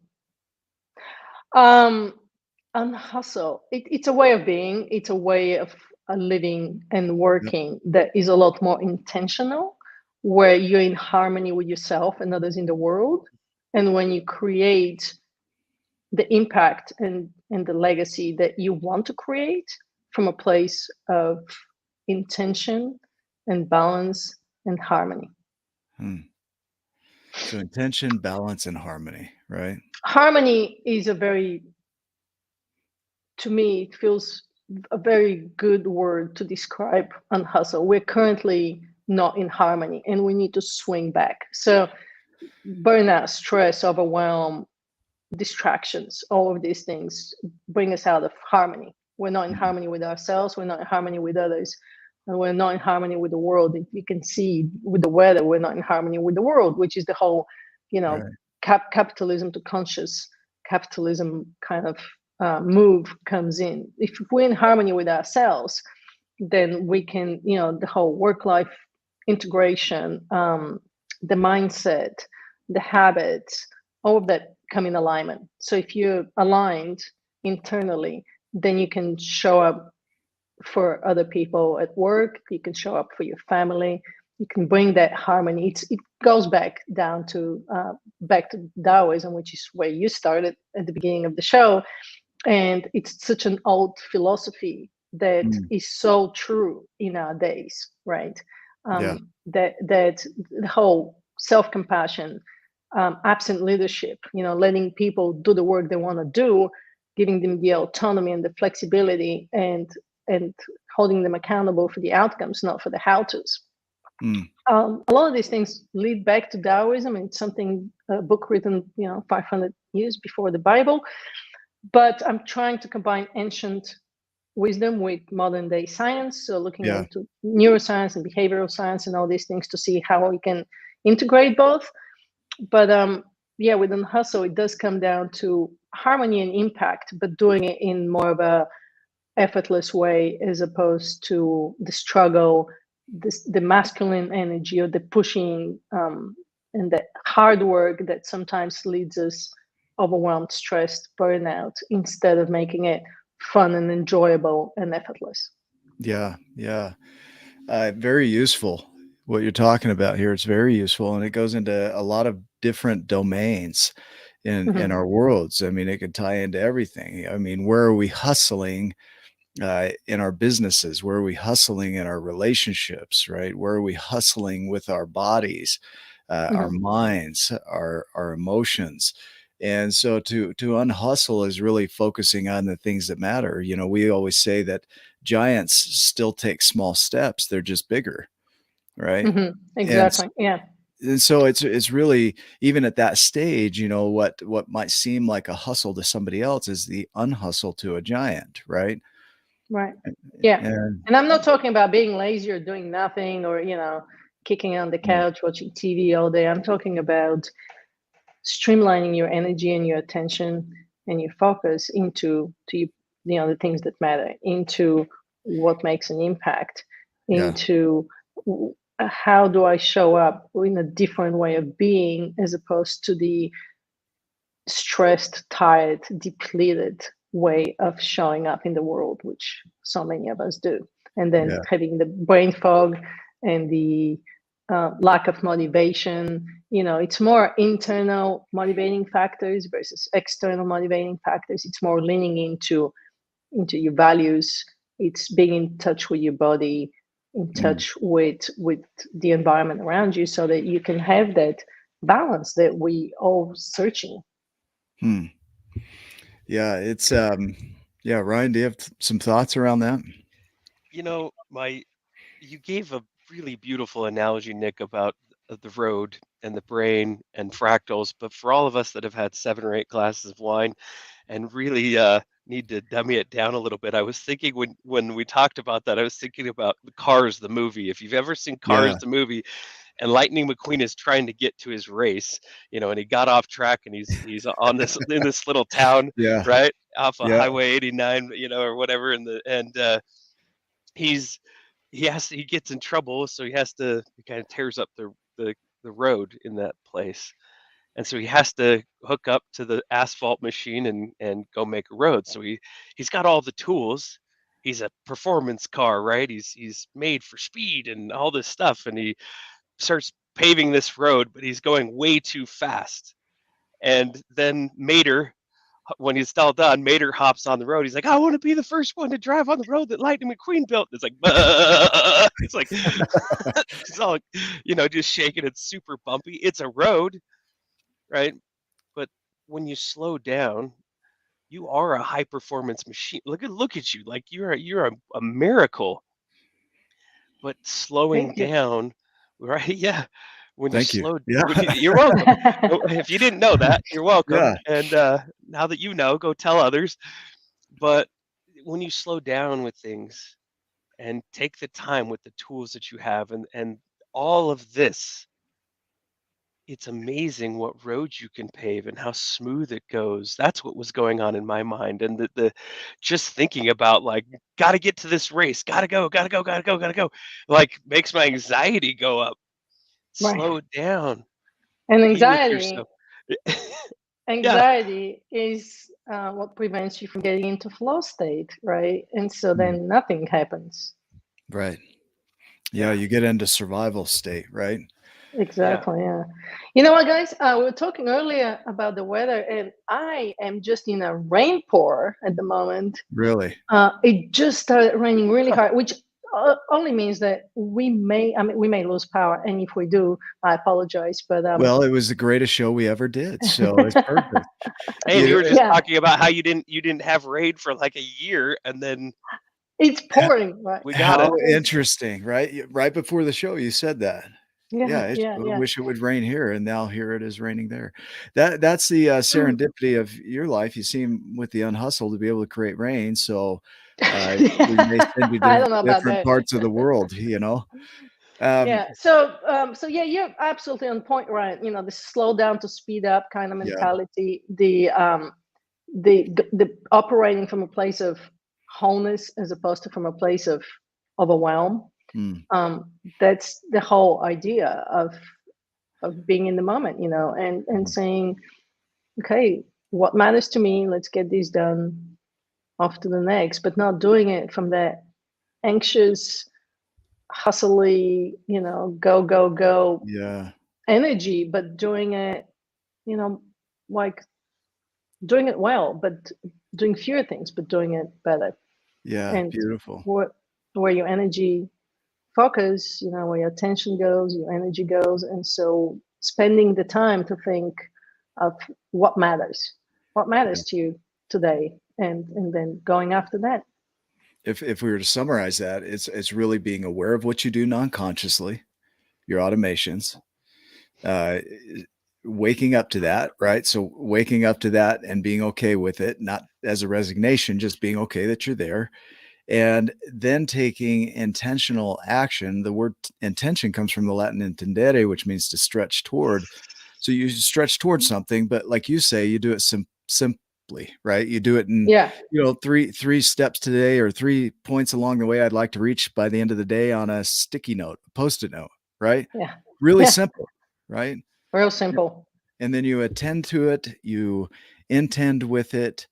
Unhustle. It's a way of being. It's a way of living and working that is a lot more intentional, where you're in harmony with yourself and others in the world. And when you create the impact and the legacy that you want to create from a place of intention and balance and harmony. So intention, balance, and harmony, right? Harmony is to me, it feels a very good word to describe Unhustle. We're currently not in harmony, and we need to swing back. So burnout, stress, overwhelm, distractions, all of these things bring us out of harmony. We're not in harmony with ourselves. We're not in harmony with others. And we're not in harmony with the world. You can see with the weather, we're not in harmony with the world, which is the whole, capitalism to conscious capitalism kind of move comes in. If we're in harmony with ourselves, then we can, the whole work-life integration, the mindset, the habits, all of that come in alignment. So if you're aligned internally, then you can show up for other people at work, you can show up for your family, you can bring that harmony. It goes back to Taoism, which is where you started at the beginning of the show. And it's such an old philosophy that is so true in our days, right? That the whole self-compassion, absent leadership, letting people do the work they want to do, giving them the autonomy and the flexibility, and holding them accountable for the outcomes, not for the how-tos. A lot of these things lead back to Taoism, and something, a book written 500 years before the Bible. But I'm trying to combine ancient wisdom with modern day science. So looking into neuroscience and behavioral science and all these things to see how we can integrate both. But with Unhustle, it does come down to harmony and impact, but doing it in more of a effortless way, as opposed to the struggle, the masculine energy, or the pushing and the hard work that sometimes leads us overwhelmed, stressed, burnout, instead of making it fun and enjoyable and effortless. Yeah, yeah. Very useful what you're talking about here. It's very useful, and it goes into a lot of different domains in Mhm. our worlds. I mean, it could tie into everything. I mean, where are we hustling in our businesses? Where are we hustling in our relationships? Right? Where are we hustling with our bodies, our Mhm. minds, our emotions? And so to unhustle is really focusing on the things that matter. You know, we always say that giants still take small steps. They're just bigger, right? Mhm. And Exactly. Yeah. so it's really, even at that stage, you know, what might seem like a hustle to somebody else is the unhustle to a giant, right? Right. Yeah. And And I'm not talking about being lazy or doing nothing or, kicking on the mm, couch watching TV all day. I'm talking about streamlining your energy and your attention and your focus the things that matter, into what makes an impact, yeah, into how do I show up in a different way of being, as opposed to the stressed, tired, depleted way of showing up in the world, which so many of us do. And then yeah, having the brain fog and the lack of motivation. It's more internal motivating factors versus external motivating factors. It's more leaning into your values. It's being in touch with your body, in mm, touch with the environment around you, so that you can have that balance that we all searching. hmm. Yeah, it's yeah, Ryan, do you have some thoughts around that? My you gave a really beautiful analogy, Nick, about the road and the brain and fractals. But for all of us that have had 7 or 8 glasses of wine and really need to dummy it down a little bit, I was thinking when we talked about that, I was thinking about Cars, the movie. If you've ever seen Yeah, Cars, the movie, and Lightning McQueen is trying to get to his race, and he got off track and he's on this in this little town, yeah, right, off of yeah, Highway 89, or whatever, and he's he gets in trouble, so he kind of tears up the road in that place, and so he has to hook up to the asphalt machine and go make a road. So he's got all the tools. He's a performance car, right? He's made for speed and all this stuff, and he starts paving this road, but he's going way too fast. And then Mater, when he's all done, Mater hops on the road. He's like, "I want to be the first one to drive on the road that Lightning McQueen built." It's like, "Bah!" It's like, it's all, just shaking. It's super bumpy. It's a road, right? But when you slow down, you are a high performance machine. Look at you, like you're a miracle. But slowing Thank you. down, right? Yeah. thank you. Yeah, You're welcome. If you didn't know that, you're welcome. yeah, And now that you know, go tell others. But when you slow down with things and take the time with the tools that you have, and all of this, it's amazing what roads you can pave and how smooth it goes. That's what was going on in my mind. And the just thinking about, like, gotta get to this race, gotta go, gotta go, gotta go, gotta go, like, makes my anxiety go up. Right. Slow down, And be with yourself. Yeah. anxiety is what prevents you from getting into flow state, right? And so mm, then nothing happens. right. Yeah, Yeah. you get into survival state, right? Yeah. Exactly. Yeah. You know what, guys? We were talking earlier about the weather, and I am just in a rain pour at the moment. Really. It just started raining really hard, which only means that we may lose power, and if we do, I apologize. But Well, it was the greatest show we ever did, so it's perfect. Hey, and You you know, were just yeah, talking about how you didn't have raid for like a year, and then it's pouring, right? we got how it. interesting, right? Right before the show, you said that. Yeah, Yeah, yeah, I yeah. wish it would rain here, and now here it is raining there. That's the Mm. serendipity of your life. You seem with the Unhustle to be able to create rain, so we may send you I to don't know about different that. parts of the world. Um, Yeah. So yeah, you're absolutely on point, right? The slow down to speed up kind of yeah, mentality, the operating from a place of wholeness as opposed to from a place of overwhelm. mm, That's the whole idea of being in the moment, and mm, saying, okay, what matters to me? Let's get this done. off to the next, but not doing it from that anxious, hustly, go Yeah. energy, but doing it, you know, like doing it well, but doing fewer things, but doing it better. Yeah. And Beautiful. where your energy focus, where your attention goes, your energy goes. And so spending the time to think of what Yeah. matters to you today, and then going after that. If we were to summarize that, it's really being aware of what you do non-consciously, your automations, uh, waking up to that, right? So waking up to that and being okay with it, not as a resignation, just being okay that you're there, and then taking intentional action. The word intention comes from the Latin intendere, which means to stretch toward. So you stretch towards something, but like you say, you do it simply, right? You do it in, Yeah, three steps today, or 3 points along the way I'd like to reach by the end of the day on a sticky note, a post-it note, right? yeah, Really yeah. simple, right? Real simple. And then you attend to it, you intend with it,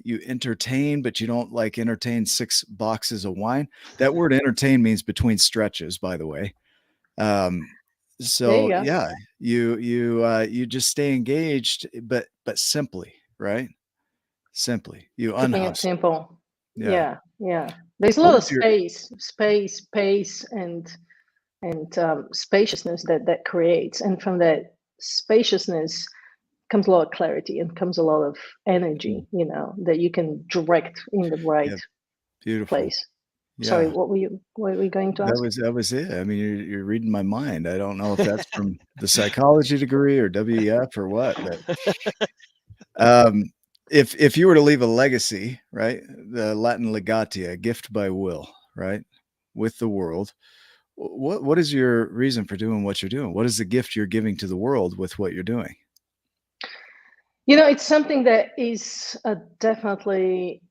you entertain, but you don't like entertain 6 boxes of wine. That word entertain means between stretches, by the way. Um, There you so go. yeah, you just stay engaged, but simply, right? Simply, you Keeping it unhustle. simple. Yeah. Yeah, yeah. There's a What lot of was your space, pace, and spaciousness that creates, and from that spaciousness comes a lot of clarity and comes a lot of energy, that you can direct in the right Yeah, beautiful. place. Sorry, Yeah. what were you going to ask? That was it. I mean, you're reading my mind. I don't know if that's from the psychology degree or WEF or what, but um, if you were to leave a legacy, right? The Latin legatia, gift by will, right? With the world, what is your reason for doing what you're doing? What is the gift you're giving to the world with what you're doing? It's something that is definitely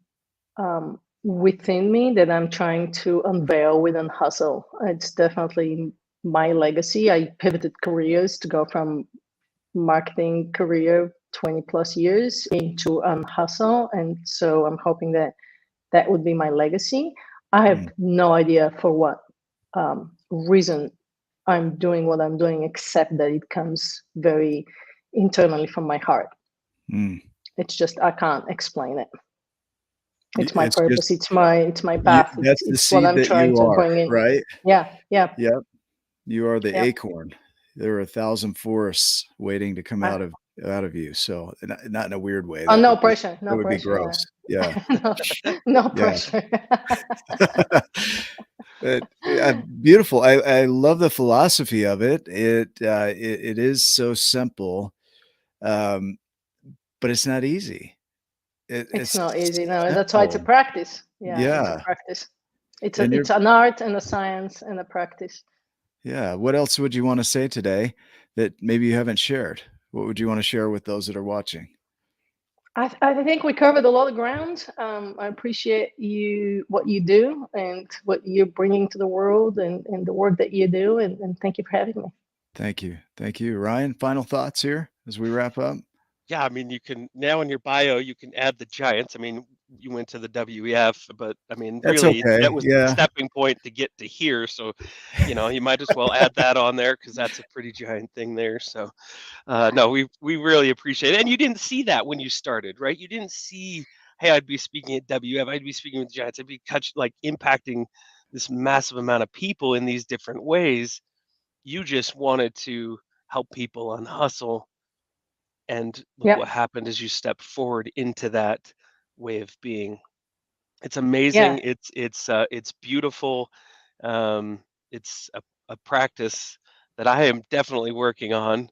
within me that I'm trying to unveil with Unhustle. It's definitely my legacy. I pivoted careers to go from marketing career 20 plus years into Unhustle. And so I'm hoping that that would be my legacy. I have Mm, no idea for what reason I'm doing what I'm doing, except that it comes very internally from my heart. mm. It's just I can't explain it. It's my It's just purpose. It's my path. It's that's the it's what seed I'm that trying you to are, bring in. right? Yeah, yeah, Yep. You are the yeah. acorn. There are 1,000 forests waiting to come I, out of you. So not in a weird way. oh, no That pressure, would be gross. no Yeah. pressure. No, no Yeah. pressure. Beautiful. I love the philosophy of it. It is so simple, um, but it's not easy. It's It's not easy. No, that's why it's a simple. practice. Yeah, it's a Yeah. practice. It's a And you're it's an art and a science and a practice. Yeah. What else would you want to say today that maybe you haven't shared? What would you want to share with those that are watching? I think we covered a lot of ground. I appreciate what you do and what you're bringing to the world, and the work that you do. And thank you for having me. Thank you. Thank you. Ryan, final thoughts here as we wrap up? Yeah, I mean, you can now in your bio, you can add the Giants. I mean, you went to the WEF, but I mean, That's really, okay. that was the Yeah. stepping point to get to here. So, you might as well add that on there because that's a pretty giant thing there. So, no, we really appreciate it. And you didn't see that when you started, right? You didn't see, hey, I'd be speaking at WF, I'd be speaking with the Giants, I'd be like impacting this massive amount of people in these different ways. You just wanted to help people on hustle, and look Yeah, what happened as you step forward into that way of being. It's yeah, amazing. It's beautiful. Um, it's a practice that I am definitely working on,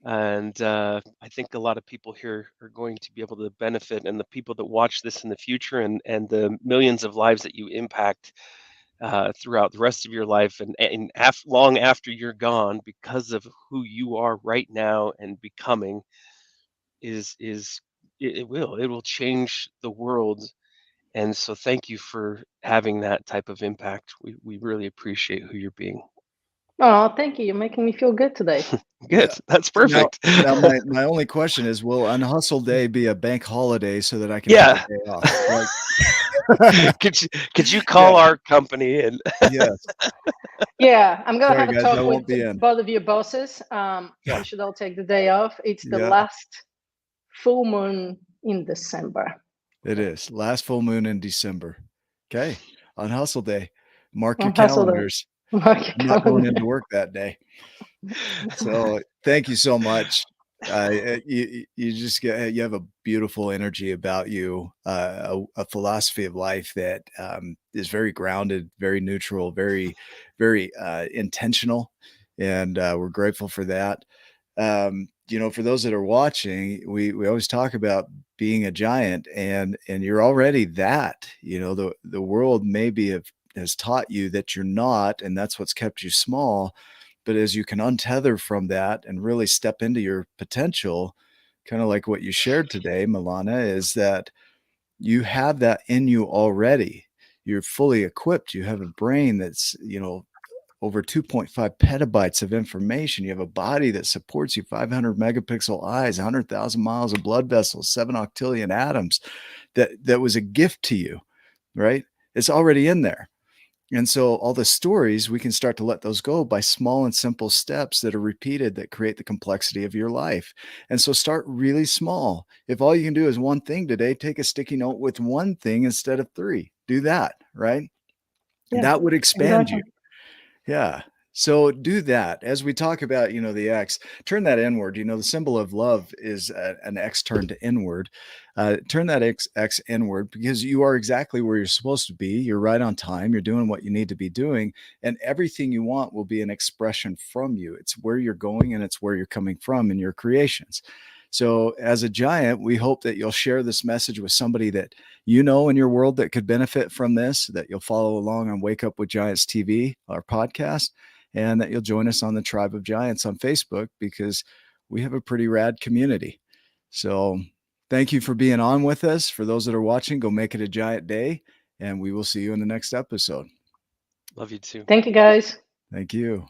and I think a lot of people here are going to be able to benefit, and the people that watch this in the future, and the millions of lives that you impact throughout the rest of your life, and long after you're gone, because of who you are right now and becoming, is it will change the world. And so thank you for having that type of impact. We really appreciate who you're being. Oh, thank you. You're making me feel good today. Good. That's Now, perfect. my only question is, will Unhustle Day be a bank holiday so that I can take a Yeah. day off? Like, Could you yeah, call our company and yes. Yeah, I'm gonna Sorry, have a guys, I talk with won't be in. both of your bosses. Yeah, You should all take the day off. It's the yeah, last full moon in December. it is. Last full moon in December. Okay, on Hustle Day. Mark your On Hustle Day. calendars. Mark your I'm not going calendar. into work that day. So thank you so much. You just get, you have a beautiful energy about you, a philosophy of life that is very grounded, very neutral, very intentional, and we're grateful for that. For those that are watching, we always talk about being a giant, and you're already that. The world maybe has taught you that you're not, and that's what's kept you small. But as you can untether from that and really step into your potential, kind of like what you shared today, Milana, is that you have that in you already. You're fully equipped. You have a brain that's, over 2.5 petabytes of information. You have a body that supports you, 500 megapixel eyes, 100,000 miles of blood vessels, 7 octillion atoms. That was a gift to you, right? It's already in there. And so all the stories, we can start to let those go by small and simple steps that are repeated that create the complexity of your life. And so start really small. If all you can do is one thing today, take a sticky note with one thing instead of three. Do that, right? Yeah, That would expand you. exactly. Yeah. So do that. As we talk about, the X, turn that inward. The symbol of love is an X turned to inward. Turn that X inward, because you are exactly where you're supposed to be. You're right on time. You're doing what you need to be doing. And everything you want will be an expression from you. It's where you're going and it's where you're coming from in your creations. So as a giant, we hope that you'll share this message with somebody that in your world that could benefit from this, that you'll follow along on Wake Up with Giants TV, our podcast, and that you'll join us on the Tribe of Giants on Facebook, because we have a pretty rad community. So thank you for being on with us. For those that are watching, go make it a giant day, and we will see you in the next episode. Love you too. Thank you, guys. Thank you.